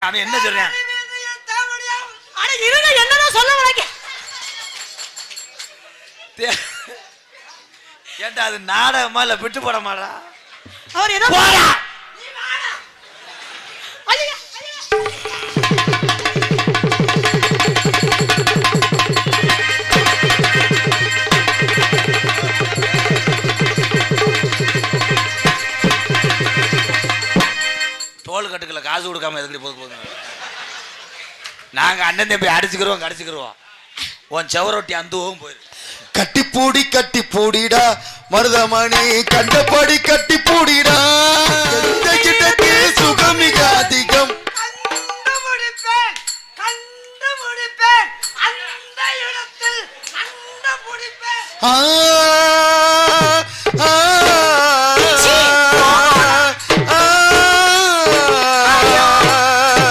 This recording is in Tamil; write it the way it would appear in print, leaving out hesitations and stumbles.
அவன் என்ன சொல்றேன்? என்னதான் சொல்ல வரைக்கும் ஏண்டா அது நாடகமா இல்ல விட்டு போட மாட்டா? அவர் ஏதோ போடா. தோல் கட்டுக்கல காசு கொடுக்காம எதுக்கு போகுது? நாங்க அண்ணன் தம்பி அடிச்சுக்கிறோம் கடிச்சுக்கிறோம். உன் செவரொட்டி அந்துவும் போயிரு. கட்டி பூடிடா மருதமணி கண்டபடி கட்டி பூடிடா சுகம் மிக அதிகம்.